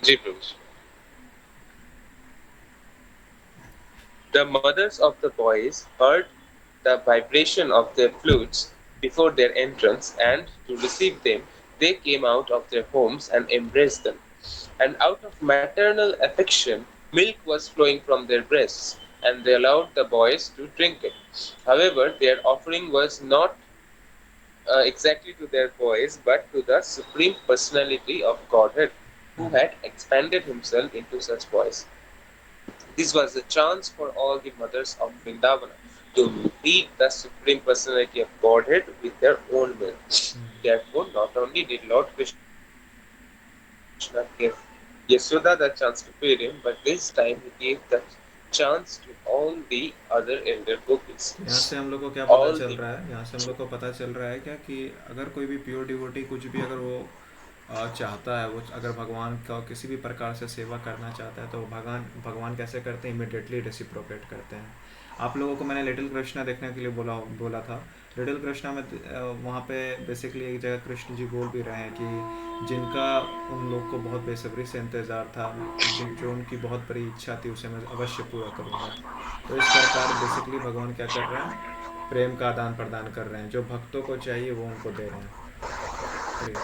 Ji Prabhu. The mothers of the boys heard the vibration of their flutes before their entrance, and to receive them, they came out of their homes and embraced them. And out of maternal affection, milk was flowing from their breasts, and they allowed the boys to drink it. However, their offering was not exactly to their boys, but to the Supreme Personality of Godhead, who had expanded himself into such boys. This was a chance for all the mothers of Vrindavana to feed the Supreme Personality of Godhead with their own milk. Therefore, not only did Lord Krishna give Yashoda the chance to feed him, but this time he gave the chance to all the other elder gopis. तो यहाँ से हम लोग को क्या All पता the चल रहा है, यहाँ से हम लोग को पता चल रहा है क्या कि अगर कोई भी प्योर डिवोटी कुछ भी अगर वो चाहता है, वो अगर भगवान का किसी भी प्रकार से सेवा करना चाहता है तो भगवान भगवान कैसे करते हैं, इमिडिएटली रेसिप्रोकेट करते हैं। आप लोगों को मैंने लिटिल कृष्णा देखने के लिए बोला बोला था। लिटिल कृष्णा में वहाँ पे बेसिकली एक जगह कृष्ण जी बोल भी रहे हैं कि जिनका उन लोग को बहुत बेसब्री से इंतज़ार था, जिन जो उनकी बहुत बड़ी इच्छा थी उसे मैं अवश्य पूरा करूँगा। तो इस प्रकार बेसिकली भगवान क्या कर रहे हैं, प्रेम का आदान प्रदान कर रहे हैं, जो भक्तों को चाहिए वो उनको दे रहे हैं। Hari.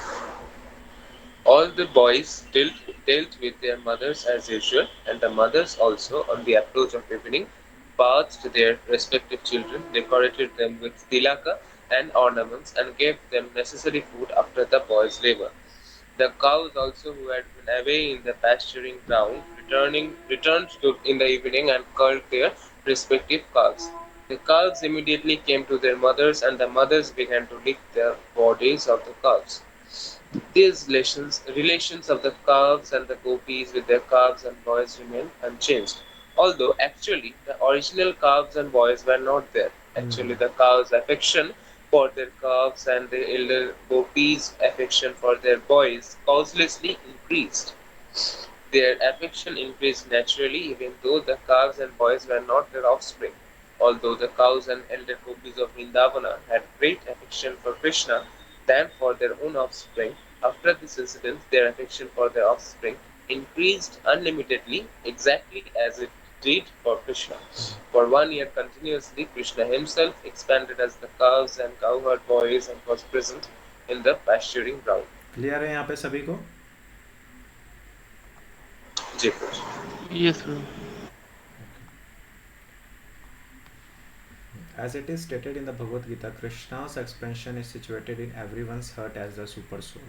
All the boys dealt with their mothers as usual, and the mothers also, on the approach of evening, bathed their respective children, decorated them with tilaka and ornaments, and gave them necessary food after the boys' labor. The cows also, who had been away in the pasturing ground, returned in the evening and culled their respective calves. The calves immediately came to their mothers, and the mothers began to lick the bodies of the calves. These relations of the calves and the gopis with their calves and boys remain unchanged. Although actually the original calves and boys were not there. Actually the calves' affection for their calves and the elder gopis' affection for their boys causelessly increased. Their affection increased naturally even though the calves and boys were not their offspring. Although the cows and elder gopis of Vrindavana had great affection for Krishna than for their own offspring, after this incident their affection for their offspring increased unlimitedly exactly as it did for Krishna. For 1 year continuously, Krishna himself expanded as the cows and cowherd boys and was present in the pasturing ground. Clear है यहाँ पे सभी को? Jai Krishna. Yes, Prabhu. As it is stated in the Bhagavad Gita, Krishna's expansion is situated in everyone's heart as the super soul.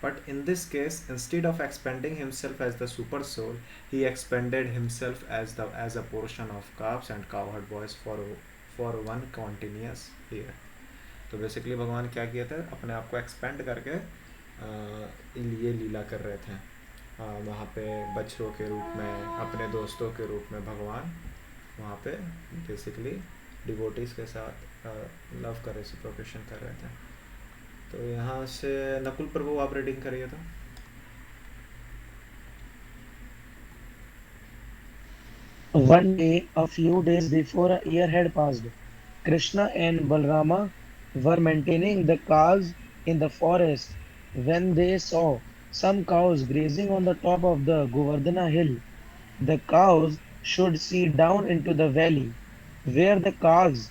But in this case, instead of expanding himself as the super soul, he expanded himself as a portion of calves and cowherd boys for one continuous year. तो basically भगवान क्या किया था, अपने आप को expand करके ये लीला कर रहे थे। वहाँ पे बच्चों के रूप में, अपने दोस्तों के रूप में भगवान वहाँ पे बेसिकली डिवोटीज़ के साथ लव का रेसिप्रोकेशन कर रहे थे। तो यहाँ से नकुल प्रभु आप रीडिंग करिए तो। One day, a few days before a year had passed, Krishna and Balrama were maintaining the cows in the forest when they saw some cows grazing on the top of the Govardhana hill. The cows should see down into the valley where the calves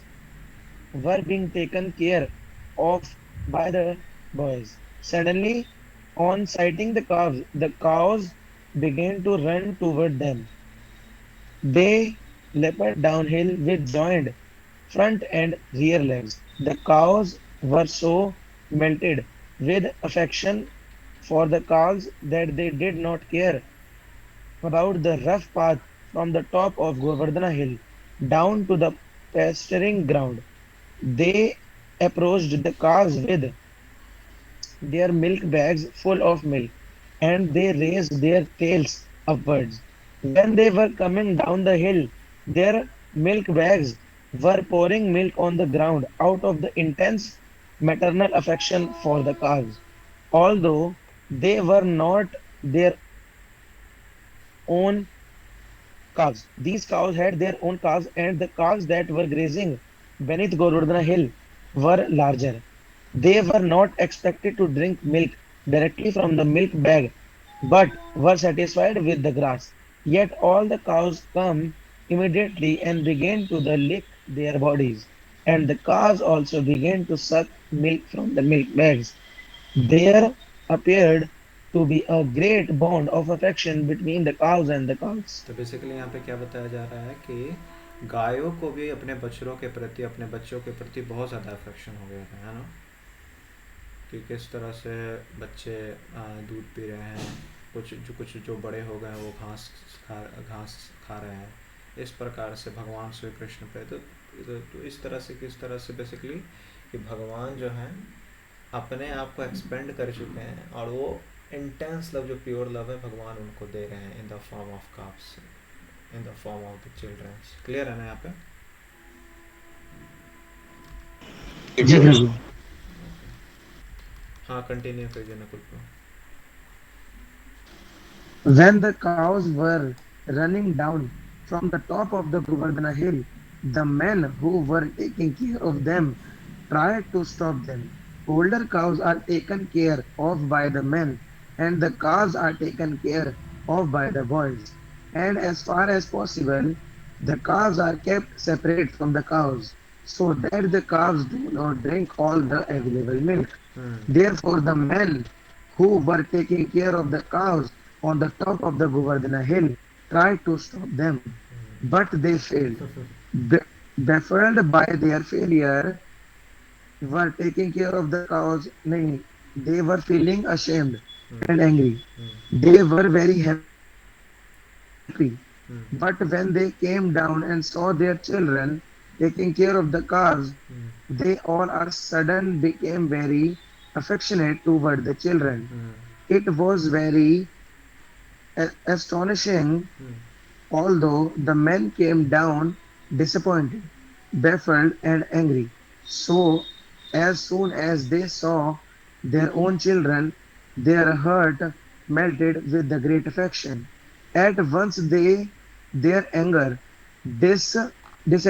were being taken care of by the boys. Suddenly, on sighting the cows began to run toward them. They leaped downhill with joined front and rear legs. The cows were so melted with affection for the calves that they did not care about the rough path from the top of Govardhana hill down to the pasturing ground. They approached the calves with their milk bags full of milk, and they raised their tails upwards. When they were coming down the hill, their milk bags were pouring milk on the ground out of the intense maternal affection for the calves. Although they were not their own calves, these cows had their own calves, and the calves that were grazing beneath Govardhana hill were larger. They were not expected to drink milk directly from the milk bag, but were satisfied with the grass. Yet all the cows come immediately and began to lick their bodies, and the calves also began to suck milk from the milk bags. There appeared to be a great bond of affection between the cows and the calves. तो basically यहाँ पे क्या बताया जा रहा है कि गायों को भी अपने बछड़ों के प्रति, अपने बच्चों के प्रति बहुत ज़्यादा अफेक्शन हो गया था, है ना? कि किस तरह से बच्चे दूध पी रहे हैं, कुछ जो बड़े हो गए हैं वो घास खा रहे हैं, इस प्रकार से भगवान श्री कृष्ण पे तो इस तरह से, किस तरह से बेसिकली कि भगवान जो है अपने आप को एक्सपेंड कर चुके हैं, और वो इंटेंस लव, जो प्योर लव है, भगवान उनको दे रहे हैं इन the form of cops, in the form of the children's. Clear है ना यहाँ पे? जी जी प्रभु। प्रभु। हाँ, कंटिन्यू करिए नकुल को। When the cows were running down from the top of the Govardhana hill, the men who were taking care of them tried to stop them. Older cows are taken care of by the men, and the calves are taken care of by the boys. And as far as possible, the calves are kept separate from the cows, so that the calves do not drink all the available milk. Hmm. Therefore, the men who were taking care of the cows on the top of the Govardhana hill tried to stop them, but they failed. Be- Baffled by their failure, were taking care of the cows. Nahi, they were feeling ashamed hmm. and angry. Hmm. They were very happy. But when they hmm. came down and saw their children taking care of the calves, they all are sudden became very affectionate toward the children. It hmm. was very astonishing. Hmm. Although the men came down disappointed, baffled, and angry, so as soon as they saw their own children, their heart melted with the great affection. At once their anger, dis, dis,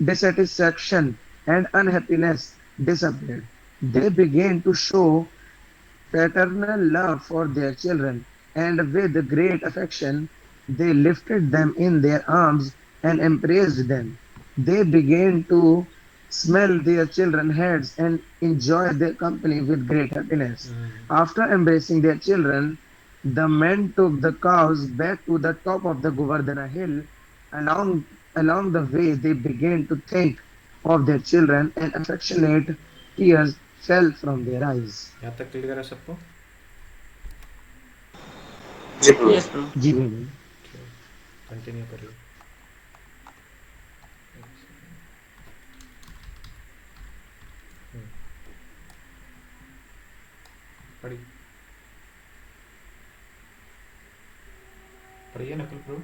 dissatisfaction, and unhappiness disappeared. They began to show paternal love for their children, and with great affection they lifted them in their arms and embraced them. They began to smell their children's heads and enjoy their company with great happiness. Hmm. After embracing their children, the men took the cows back to the top of the Govardhana hill. Along the way, they began to think of their children, and affectionate tears fell from their eyes. यहाँ तक clear है सबको? जी प्रभु। Yes, bro. जी बिल्कुल। Continue करिए। हम्म। पढ़िए, पढ़िए नकुल प्रभु।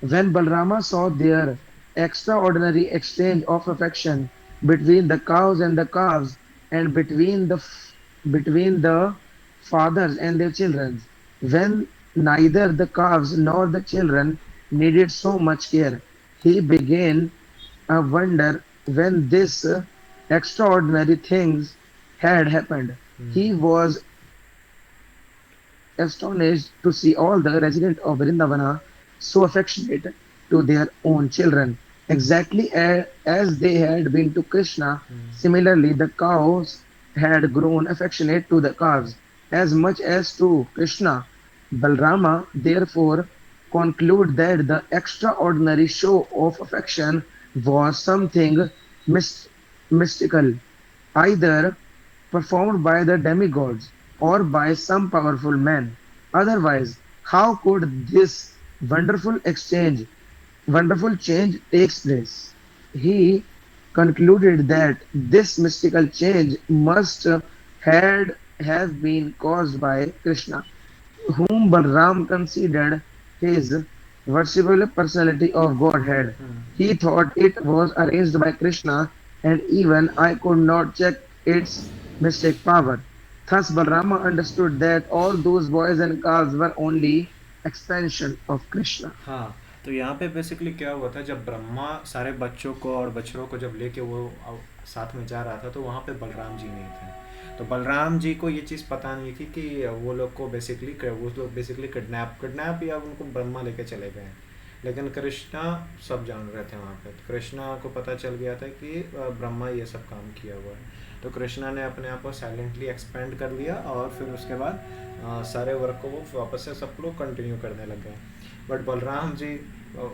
When Balrama saw their extraordinary exchange of affection between the cows and the calves, and between the fathers and their children, when neither the calves nor the children needed so much care, he began a wonder when this extraordinary things had happened. Hmm. He was astonished to see all the residents of Vrindavana so affectionate to their own children, exactly as they had been to Krishna. Hmm. Similarly, the cows had grown affectionate to the calves as much as to Krishna. Balrama therefore concluded that the extraordinary show of affection was something myst- mystical, either performed by the demigods or by some powerful man. Otherwise, how could this wonderful exchange, wonderful change takes place? He concluded that this mystical change must had have been caused by Krishna, whom Balram considered his worshipable personality of Godhead. Hmm. He thought it was arranged by Krishna, and even I could not check its mystic power. Thus, Balrama understood that all those boys and girls were only expansion of Krishna. हाँ, तो यहाँ पे basically क्या हुआ था, जब ब्रह्मा सारे बच्चों को और बछड़ों को जब लेके वो साथ में जा रहा था, तो वहाँ पे बलराम जी नहीं थे। तो बलराम जी को ये चीज़ पता नहीं थी कि वो लोग बेसिकली किडनैप या उनको ब्रह्मा लेके चले गए हैं। लेकिन कृष्णा सब जान रहे थे वहाँ पे। तो कृष्णा को पता चल गया था कि ब्रह्मा ये सब काम किया हुआ है। तो कृष्णा ने अपने आप को साइलेंटली एक्सपेंड कर लिया और फिर उसके बाद सारे वर्क को वो वापस से सब लोग कंटिन्यू करने लग गए। But Balram ji,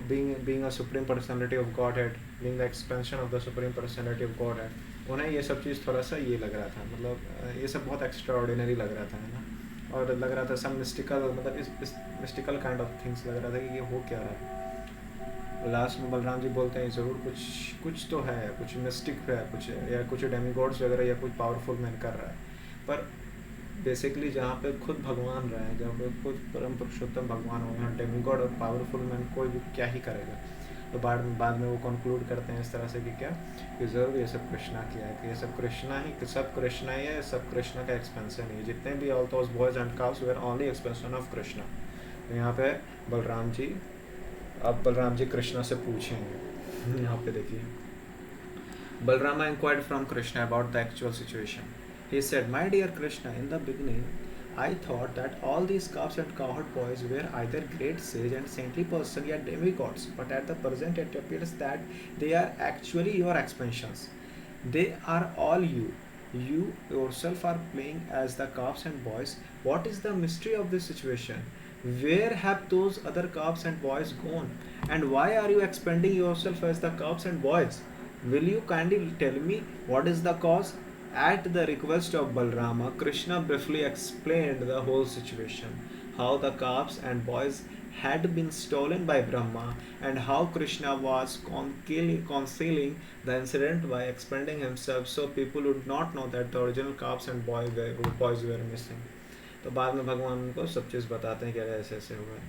being a supreme personality of Godhead, being the expansion of the supreme personality of Godhead, उन्हें ये सब चीज़ थोड़ा सा ये लग रहा था, मतलब ये सब बहुत एक्स्ट्रा ऑर्डिनरी लग रहा था, है ना। और लग रहा था सम मिस्टिकल, मतलब इस मिस्टिकल काइंड ऑफ थिंग्स लग रहा था कि ये हो क्या रहा है। लास्ट में बलराम जी बोलते हैं ज़रूर कुछ कुछ तो है, कुछ मिस्टिक है, कुछ या कुछ डेमीगॉड्स वगैरह या कुछ पावरफुल मैन कर रहा है। पर बेसिकली जहाँ पे खुद भगवान रहे हैं, जहाँ पे खुद परम पुरुषोत्तम भगवान हो, यहाँ डेमिगॉड और पावरफुल मैन कोई भी क्या ही करेगा। तो बाद में वो कंक्लूड करते हैं इस तरह से कि क्या, कि ज़रूर ये सब कृष्णा किया है, कि ये सब कृष्णा ही, कि सब कृष्णा ही है, सब कृष्णा का एक्सपेंशन ही है। जितने भी all those boys and girls were only expansion of Krishna. तो यहाँ पे बलराम जी, अब बलराम जी कृष्णा से पूछेंगे। यहाँ पे देखिए, Balrama inquired from Krishna about the actual situation. He said, "My dear Krishna, in the beginning, I thought that all these calves and cowherd boys were either great sage and saintly person or demigods, but at the present it appears that they are actually your expansions. They are all you. You yourself are playing as the calves and boys. What is the mystery of this situation? Where have those other calves and boys gone? And why are you expanding yourself as the calves and boys? Will you kindly tell me what is the cause?" At the request of Balrama, Krishna briefly explained the whole situation, how the calves and boys had been stolen by Brahma, and how Krishna was concealing the incident by expanding himself so people would not know that the original calves and boys were missing. तो बाद में भगवान उनको सब चीज़ बताते हैं कि ऐसे ऐसे हुआ है।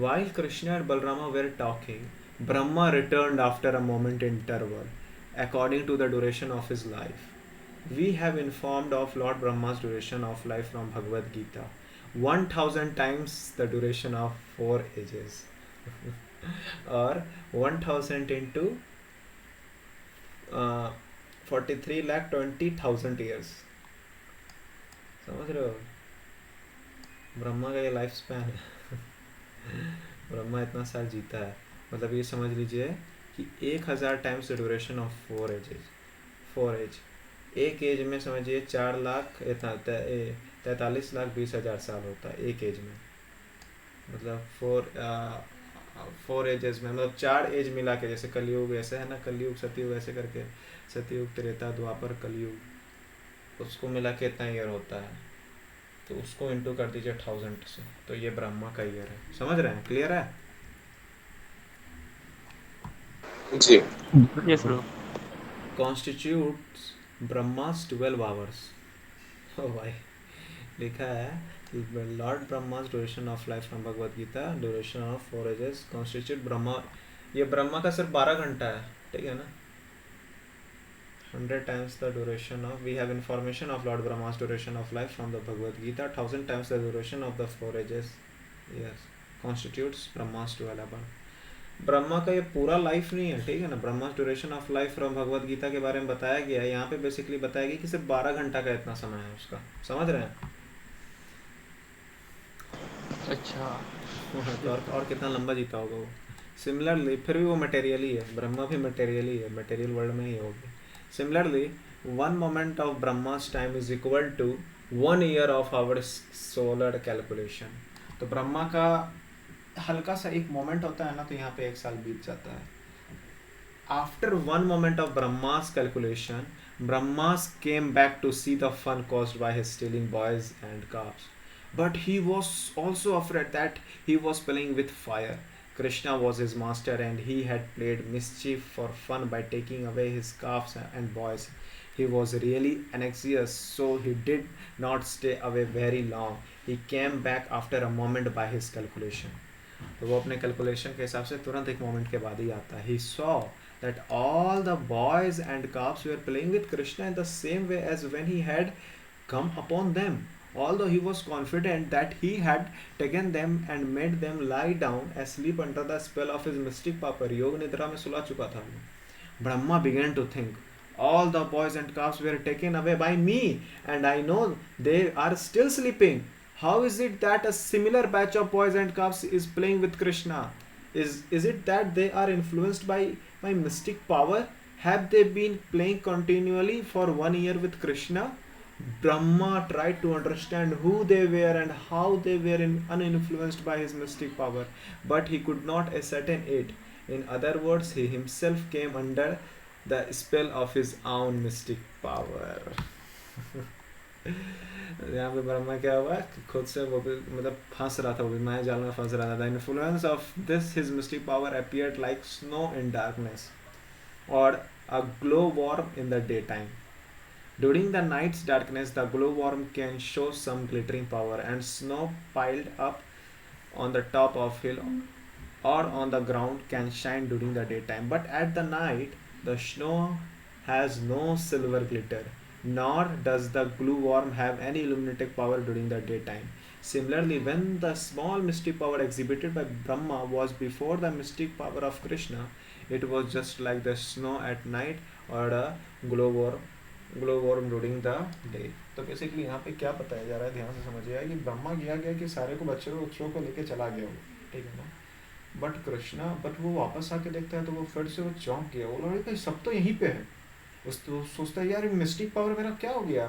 While Krishna and Balrama were talking, Brahma returned after a moment interval, according to the duration of his life. We have informed of Lord Brahma's duration of life from Bhagavad Gita, 1000 times the duration of 4 ages, or 1000 into 43,20,000 years. समझ रहे हो, ब्रह्मा का ये life span है। ब्रह्मा इतना साल जीता है, मतलब ये समझ लीजिए कि 1000 times the duration of 4 age. एक एज में समझिए 4 लाख 43,20,000 साल होता है एक एज में। मतलब 4 एजेस में, मतलब 4 एज मिला के, जैसे कलयुग ऐसे है ना, कलयुग सतयुग ऐसे करके, सतयुग त्रेता द्वापर कलयुग, उसको मिला के इतना ईयर होता है। तो उसको इंटू कर दीजिए 1000 से, तो ये ब्रह्मा का ईयर है। समझ रहे हैं, क्लियर है। जी। Yes, bro. Constitutes Brahma's 12 hours. ओ भाई, लिखा है कि lord Brahma's duration of life from Bhagavad Gita, duration of 4 ages constitute Brahma. ये ब्रह्मा का सिर्फ 12 घंटा है, ठीक है ना। 100 times the duration of, we have information of Lord Brahma's duration of life from the Bhagavad Gita, 1000 times the duration of the 4 ages, yes, constitutes Brahma's 12 hour। Brahma का ये पूरा लाइफ नहीं है, ठीक है ना। Brahma duration of life from Bhagavad Gita के बारे में बताया गया है, यहाँ पे बेसिकली बताया गया कि सिर्फ 12 घंटा का इतना समय है उसका। समझ रहे हैं। अच्छा। तो और कितना लंबा जीता होगा वो। सिमिलरली फिर भी वो मटेरियल ही है, ब्रह्मा भी मटेरियल ही है, मटेरियल वर्ल्ड में ही होगी। Similarly 1 moment of Brahma's time is equal to 1 year of our solar calculation. तो ब्रह्मा का हल्का सा एक मोमेंट होता है ना, तो यहाँ पे 1 साल बीत जाता है। After 1 moment of Brahma's calculation, Brahmas came back to see the fun caused by his stealing boys and calves. But he was also afraid that he was playing with fire. Krishna was his master and he had played mischief for fun by taking away his calves and boys. He was really anxious, so he did not stay away very long. He came back after a moment by his calculation. तो वो अपने calculation के हिसाब से तुरंत एक moment के बाद ही आता है। He saw that all the boys and calves were playing with Krishna in the same way as when he had come upon them. Although he was confident that he had taken them and made them lie down asleep under the spell of his mystic power, योग निद्रा में सुला चुका था वो। Brahma began to think, All the boys and calves were taken away by me, and I know they are still sleeping. How is it that a similar batch of boys and calves is playing with Krishna? Is it that they are influenced by my mystic power? Have they been playing continually for 1 year with Krishna? Brahma tried to understand who they were and how they were uninfluenced by his mystic power, but he could not ascertain it. In other words, he himself came under the spell of his own mystic power. यहाँ पे ब्रह्मा क्या हुआ कि खुद से वो भी मतलब फंस रहा था, वो भी माया जाल में फंस रहा था. The influence of this his mystic power appeared like snow in darkness or a glowworm in the daytime. During the night's darkness, the glowworm can show some glittering power, and snow piled up on the top of hill or on the ground can shine during the daytime. But at the night, the snow has no silver glitter, nor does the glowworm have any illuminating power during the daytime. Similarly, when the small mystic power exhibited by Brahma was before the mystic power of Krishna, it was just like the snow at night or a glowworm glowworm during the day. तो basically यहाँ पे क्या बताया जा रहा है, ध्यान से समझिए कि ब्रह्मा किया गया कि सारे को बच्चों को लेके चला गया वो, ठीक है ना. बट कृष्णा बट वो वापस आके देखता है तो वो फिर से वो चौंक गया, वो लगे भाई सब तो यहीं पे है. उस तो सोचता है यार मिस्टिक पावर मेरा क्या हो गया,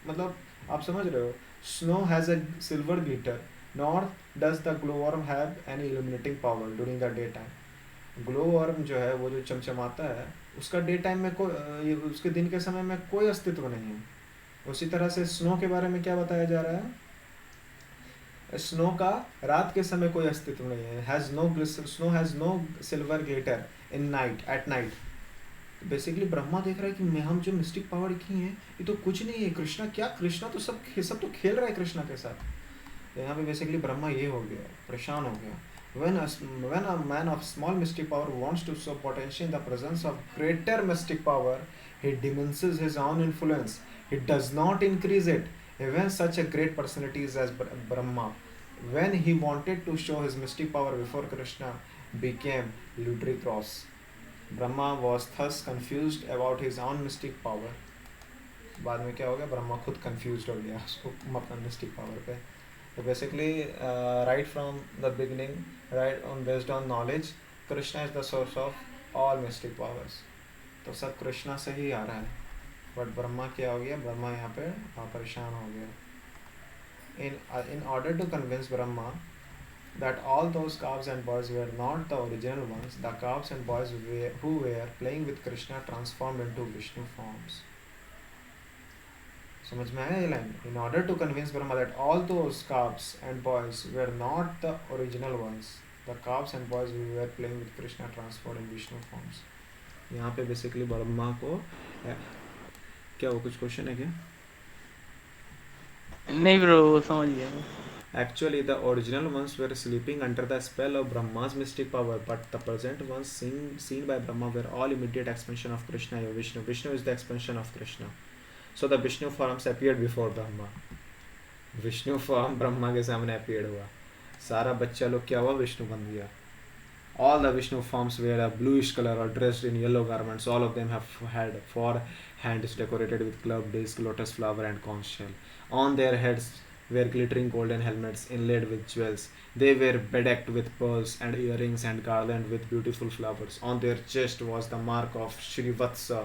मतलब आप समझ रहे हो. Snow has a silver glitter nor does the glowworm have any illuminating power during the day time. Glowworm जो है वो जो चमचमाता है उसका डे टाइम में कोई उसके दिन के समय में कोई अस्तित्व नहीं है. उसी तरह से स्नो के बारे में क्या बताया जा रहा है, स्नो का रात के समय कोई अस्तित्व नहीं है. Snow has no silver glitter in night at night. Basically Brahma देख रहा है कि हम जो मिस्टिक पावर की हैं ये तो कुछ नहीं है. कृष्णा तो सब तो खेल रहा है कृष्णा के साथ. तो यहाँ पे बेसिकली ब्रह्मा ये हो गया, परेशान हो गया. When a man of small mystic power wants to show potential in the presence of greater mystic power, he diminishes his own influence. He does not increase it. Even such a great personality as Brahma, when he wanted to show his mystic power before Krishna, became ludicrous. Brahma was thus confused about his own mystic power. बाद में क्या हो गया, ब्रह्मा खुद confused हो गया उसको अपना mystic power पे. So basically, right from the beginning, based on knowledge, Krishna is the source of all mystic powers. तो सब कृष्णा से ही आ रहा है. बट ब्रह्मा क्या हो गया, ब्रह्मा यहाँ पे परेशान हो गया. In order to convince Brahma that all those calves and boys were not the original ones, the calves and boys who were playing with Krishna transformed into Vishnu forms. समझ में आया ये line. In order to convince Brahma that all those calves and boys were not the original ones, the calves and boys who were playing with Krishna transformed in Vishnu forms. यहाँ पे basically Brahma को क्या वो कुछ क्वेश्चन है क्या? नहीं bro, समझ गया मैं. Actually, the original ones were sleeping under the spell of Brahma's mystic power, but the present ones seen by Brahma were all immediate expansion of Krishna or Vishnu. Vishnu is the expansion of Krishna. So the Vishnu forms appeared before Brahma. Vishnu form Brahma के सामने appeared हुआ. सारा बच्चा लोग क्या हुआ, विष्णु बन गया. All the Vishnu forms were a bluish color or dressed in yellow garments. All of them have had 4 hands decorated with club disc, lotus flower and conch shell. On their heads were glittering golden helmets inlaid with jewels. They were bedecked with pearls and earrings and garlanded with beautiful flowers. On their chest was the mark of Shrivatsa.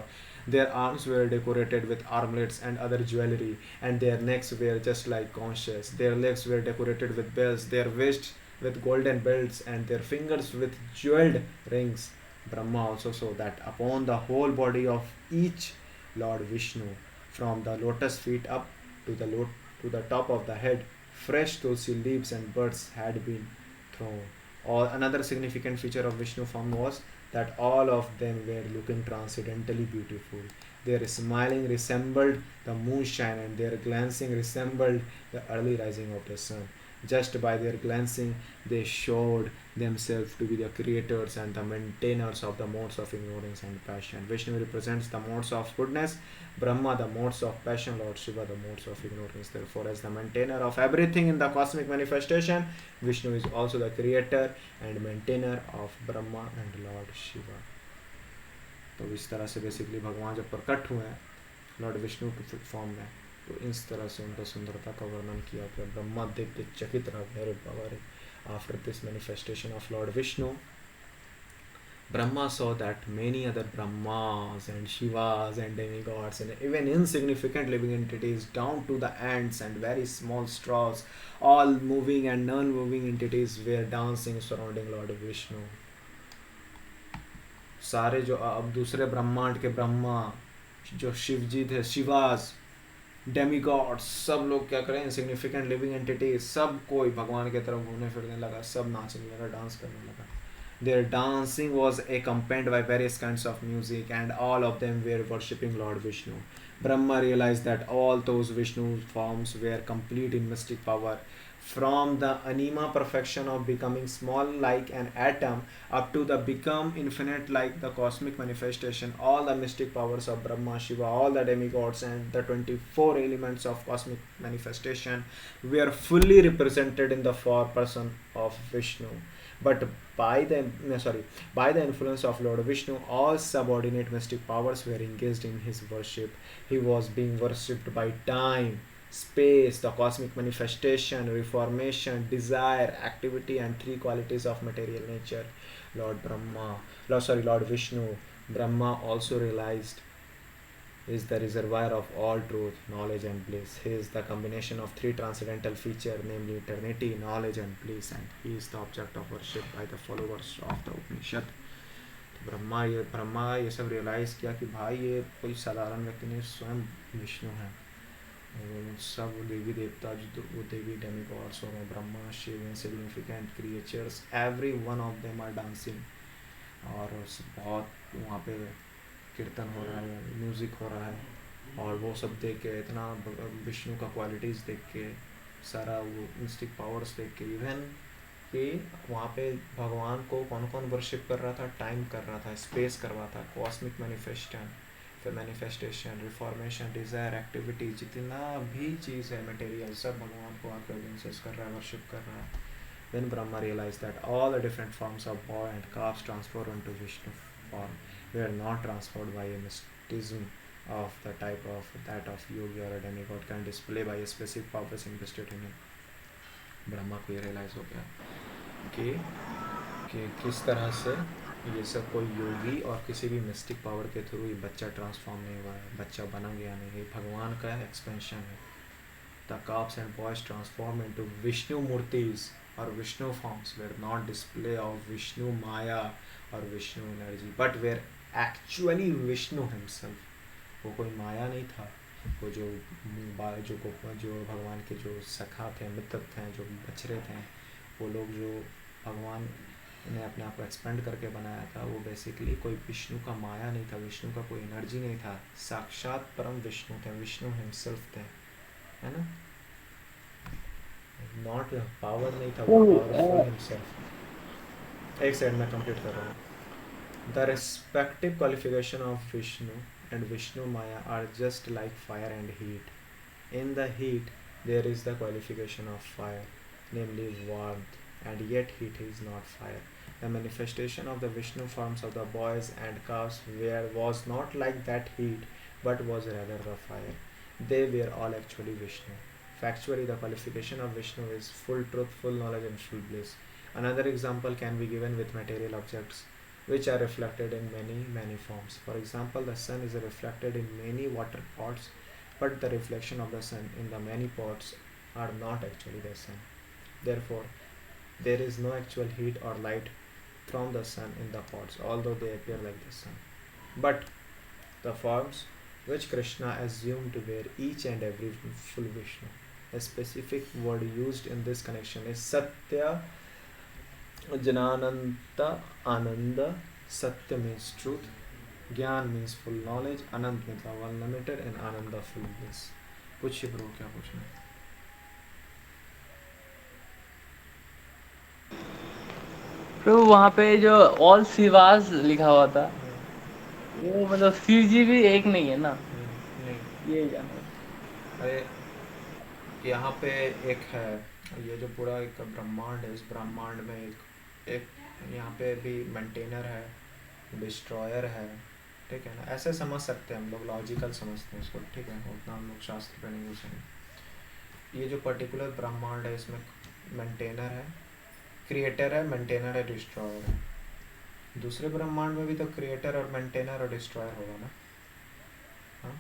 Their arms were decorated with armlets and other jewelry, and their necks were just like conches. Their legs were decorated with bells, their wrists with golden belts, and their fingers with jeweled rings. Brahma also saw that upon the whole body of each Lord Vishnu, from the lotus feet up to the top of the head, fresh tulsi leaves and buds had been thrown. Or another significant feature of Vishnu form was that all of them were looking transcendently beautiful. Their smiling resembled the moonshine, and their glancing resembled the early rising of the sun. Just by their glancing, they showed themselves to be the creators and the maintainers of the modes of ignorance and passion. Vishnu represents the modes of goodness, Brahma the modes of passion, Lord Shiva the modes of ignorance. Therefore, as the maintainer of everything in the cosmic manifestation, Vishnu is also the creator and maintainer of Brahma and Lord Shiva. तो इस तरह से basically भगवान जब प्रकट हुए हैं Lord Vishnu के फॉर्म में, तो इस तरह से उनका सुंदरता का वर्णन किया गया। ब्रह्मा देख के चकित रह गए, अरे बाबा रे। After this manifestation of Lord Vishnu, Brahma saw that many other Brahmas and Shivas and demigods and even insignificant living entities down to the ants and very small straws, all moving and non-moving entities were dancing surrounding Lord Vishnu. सारे जो अब दूसरे ब्रह्मांड के ब्रह्मा, जो शिव जी थे, Shivas, demigods, सब लोग क्या करें, इनसिग्निफिकेंट लिविंग एंटिटी, सब कोई भगवान की तरफ घूमने फिरने लगा, सब नाचने लगा, डांस करने लगा. Their dancing was accompanied by various kinds of music, and all of them were worshipping Lord Vishnu. Brahma realized that all those Vishnu forms were complete in mystic power. From the anima perfection of becoming small like an atom up to the become infinite like the cosmic manifestation, all the mystic powers of Brahma, Shiva, all the demigods, and the 24 elements of cosmic manifestation were fully represented in the four person of Vishnu. But by the by the influence of Lord Vishnu, all subordinate mystic powers were engaged in his worship. He was being worshipped by time, space, the cosmic manifestation, reformation, desire, activity, and three qualities of material nature. Lord Brahma, Lord Vishnu, Brahma also realized is the reservoir of all truth, knowledge, and bliss. He is the combination of three transcendental features, namely eternity, knowledge, and bliss, and he is the object of worship by the followers of the Upanishad. तो ब्रह्मा ये सब realise किया कि भाई ये कोई साधारण व्यक्ति नहीं, स्वयं विष्णु है. सब देवी देवता, जो वो देवी डेमिगॉड्स और Brahma, Shiva, insignificant creatures, every one of them are dancing. और बहुत वहाँ पे कीर्तन हो रहा है, म्यूज़िक हो रहा है, और वो सब देख के, इतना विष्णु का क्वालिटीज़ देख के, सारा वो मिस्टिक पावर्स देख के, इवन कि वहाँ पे भगवान को कौन कौन वर्शिप कर रहा था, टाइम कर रहा था, स्पेस कर रहा था, cosmic manifestation, reformation, desire, activity, जितना भी चीज़ है मटेरियल, सब भगवान को आकर ऑडियंसेस कर रहा है, वर्शिप कर रहा है. Then Brahma realized that all the different forms of boy and calves transformed into Vishnu form were not transformed by a mysticism of the type of that of yogi or a demigod can display by a specific purpose invested in it. Brahma को ये realise हो गया कि किस तरह से ये सब कोई योगी और किसी भी मिस्टिक पावर के थ्रू ये बच्चा ट्रांसफॉर्म नहीं हुआ है, बच्चा बना गया नहीं, ये भगवान का एक्सपेंशन है. The calves and boys transformed into Vishnu Murtis or Vishnu forms were not display of Vishnu Maya or Vishnu energy, but were actually Vishnu himself. वो कोई माया नहीं था, वो जो भगवान के जो सखा थे, मित्र थे, जो बछड़े थे, वो लोग जो भगवान ने अपने आप को एक्सपेंड करके बनाया था, वो बेसिकली कोई विष्णु का माया नहीं था, विष्णु का कोई एनर्जी नहीं था, साक्षात परम विष्णु थे, विष्णु हिमसेल्फ थे, है ना. नॉट पावर नहीं था, वो पावरफुल हिमसेल्फ. एक साइड में कंप्लीट कर रहा हूँ. The respective qualification of Vishnu and Vishnu Maya are just like fire and heat. In the heat, there is the qualification of fire, namely warmth, and yet heat is not fire. The manifestation of the Vishnu forms of the boys and calves was not like that heat, but was rather the fire. They were all actually Vishnu. Factually, the qualification of Vishnu is full truth, full knowledge, and full bliss. Another example can be given with material objects, which are reflected in many forms. For example, the sun is reflected in many water pots, but the reflection of the sun in the many pots are not actually the sun. Therefore, there is no actual heat or light from the sun in the pots, although they appear like the sun. But the forms which Krishna assumed to bear each and every full Vishnu. A specific word used in this connection is Satya Janananta Ananda. Satya means truth, Gyan means full knowledge, Anant means unlimited, and Ananda full bliss. पूछिए bro, क्या पूछना है? प्रभु वहाँ पे जो all Shivas लिखा हुआ था, वो मतलब शिव जी भी एक नहीं है ना, नहीं, ये जाना. अरे यहाँ पे एक है, ये जो पूरा एक ब्रह्मांड है, इस ब्रह्मांड में एक यहाँ पे भी मेंटेनर है, डिस्ट्रॉयर है, ठीक है ना, ऐसे समझ सकते हैं हम लोग, लॉजिकल समझते हैं इसको, ठीक है, उतना हम लोग शास्त्र पे नहीं घुसेंगे। ये जो पर्टिकुलर ब्रह्मांड है इसमें मेंटेनर है, क्रिएटर है, मेंटेनर है, डिस्ट्रॉयर है। दूसरे ब्रह्मांड में भी तो क्रिएटर और मेंटेनर और डिस्ट्रॉयर होगा ना। हाँ,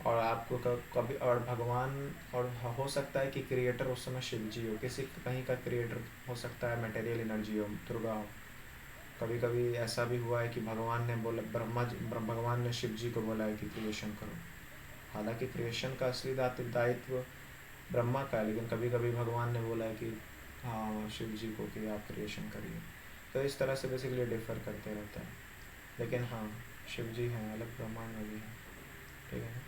और आपको कभी और भगवान, और हो सकता है कि क्रिएटर उस समय शिव जी हो, किसी कहीं का क्रिएटर हो सकता है मटेरियल एनर्जी हो, दुर्गा हो। कभी कभी ऐसा भी हुआ है कि भगवान ने बोला, भगवान ने शिव जी को बोला है कि क्रिएशन करो। हालांकि क्रिएशन का असली दायित्व ब्रह्मा का है, लेकिन कभी कभी भगवान ने बोला है कि हाँ शिव जी को कि आप क्रिएशन करिए। तो इस तरह से बेसिकली डिफर करते रहता है, लेकिन हाँ शिव जी हैं, अलग ब्रह्मांड में भी हैं, ठीक है ना,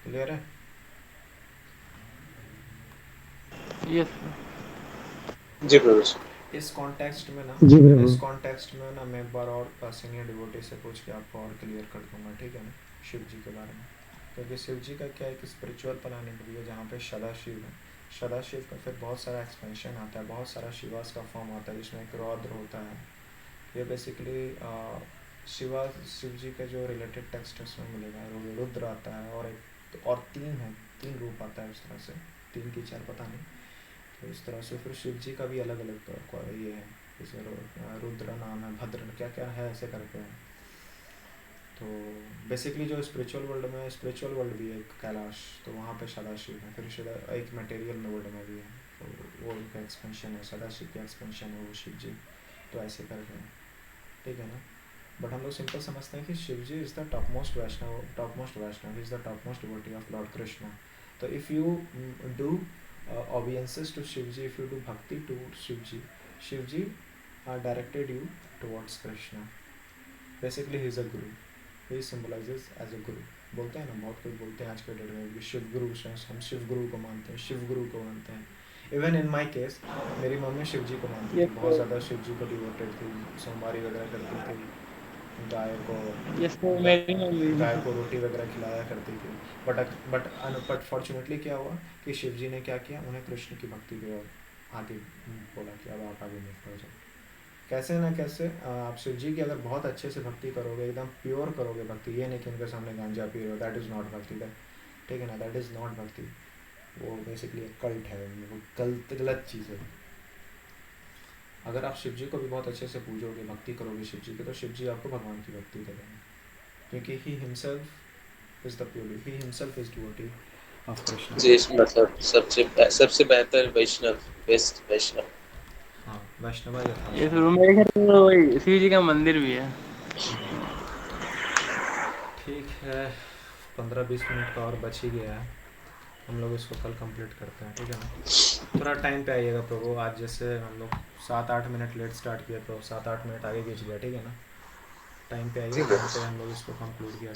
क्लियर है। यस। जी प्रवेश। इस कॉन्टेक्स्ट में ना, जी प्रभु। इस कॉन्टेक्स्ट में ना मैं एक बार और सीनियर डिवोटी से पूछ के आपको और क्लियर कर दूंगा, ठीक है ना, शिव जी के बारे में। क्योंकि शिव जी का क्या है कि स्पिरिचुअल प्लानिट भी है जहाँ पे सदाशिव है। सदाशिव का फिर बहुत सारा एक्सपेंशन आता है, बहुत सारा शिवास का फॉर्म आता है जिसमें एक रौद्र होता है। ये बेसिकली शिवा, शिव जी के जो रिलेटेड टेक्स्ट है उसमें मिलेगा, रुद्र आता है, और एक तो और तीन है, तीन रूप आता है उस तरह से, तीन की चार पता नहीं। तो इस तरह से फिर शिव जी का भी अलग अलग ये है, जैसे रुद्र नाम है, भद्र क्या क्या है, ऐसे करके है। तो बेसिकली जो स्पिरिचुअल वर्ल्ड में, स्पिरिचुअल वर्ल्ड भी है एक कैलाश, तो वहाँ पे सदाशिव है, फिर एक मटेरियल में वर्ल्ड में भी है, तो वो उनका एक्सपेंशन है, सदाशिव का एक्सपेंशन है वो शिव जी। तो ऐसे करके है, ठीक है ना। बट हम लोग सिंपल समझते हैं कि Shiv ji is the top most Vaishnav, top most Vaishnav is the top most devotee of lord Krishna. तो if you do obeisances to Shiv Ji, if you do bhakti to Shiv Ji directed you towards Krishna. Basically he is a guru, he symbolizes as a guru। बोलते हैं ना, बहुत कोई बोलते हैं आज के डेट में भी शिव गुरु, हम शिव गुरु को मानते हैं, शिव गुरु को मानते हैं। इवन इन माई केस मेरी मम्मी शिव जी को मानती थी, यस बहुत सर। ज़्यादा शिव जी को डिवोटेड थी, सोमवारी वगैरह करती थी, गाय को यस सर, गा, मेरी मम्मी गाय भी। को रोटी वगैरह खिलाया करती थी। बट फॉर्चुनेटली क्या हुआ कि शिव जी ने क्या किया, उन्हें कृष्ण की भक्ति की ओर आगे बोला कि अब आप आगे मूव कर जाओ। कैसे ना कैसे आप शिव जी की अगर बहुत अच्छे से भक्ति करोगे, एकदम प्योर करोगे भक्ति, ये नहीं कि उनके सामने गांजा पी रहे हो, दैट इज़ नॉट भक्ति, दैट, ठीक है ना, दैट इज़ नॉट भक्ति। वो बेसिकली एक कल्ट है, वो गलत चीज़ है। अगर आप शिव जी को भी बहुत अच्छे से पूजोगे, भक्ति करोगे शिव जी की, तो शिव जी आपको भगवान की भक्ति करेंगे, क्योंकि he himself is the pure, he himself is devotee of Krishna. जी मतलब सबसे सबसे बेहतर वैष्णव, बेस्ट वैष्णव। हाँ, वैष्णवा यस यथाश्रम। सर, मेरे घर में तो वही शिव जी का मंदिर भी है। ठीक है, 15-20 मिनट का और बच ही गया है, हम लोग इसको कल कंप्लीट करते हैं, ठीक है ना। थोड़ा टाइम पे आइएगा प्रभु, आज जैसे हम लोग 7-8 मिनट लेट स्टार्ट किया तो 7-8 मिनट आगे खींच गया, ठीक है ना। टाइम पे आइए, जी टाइम पे प्रवेश। हम लोग इसको कंक्लूड किया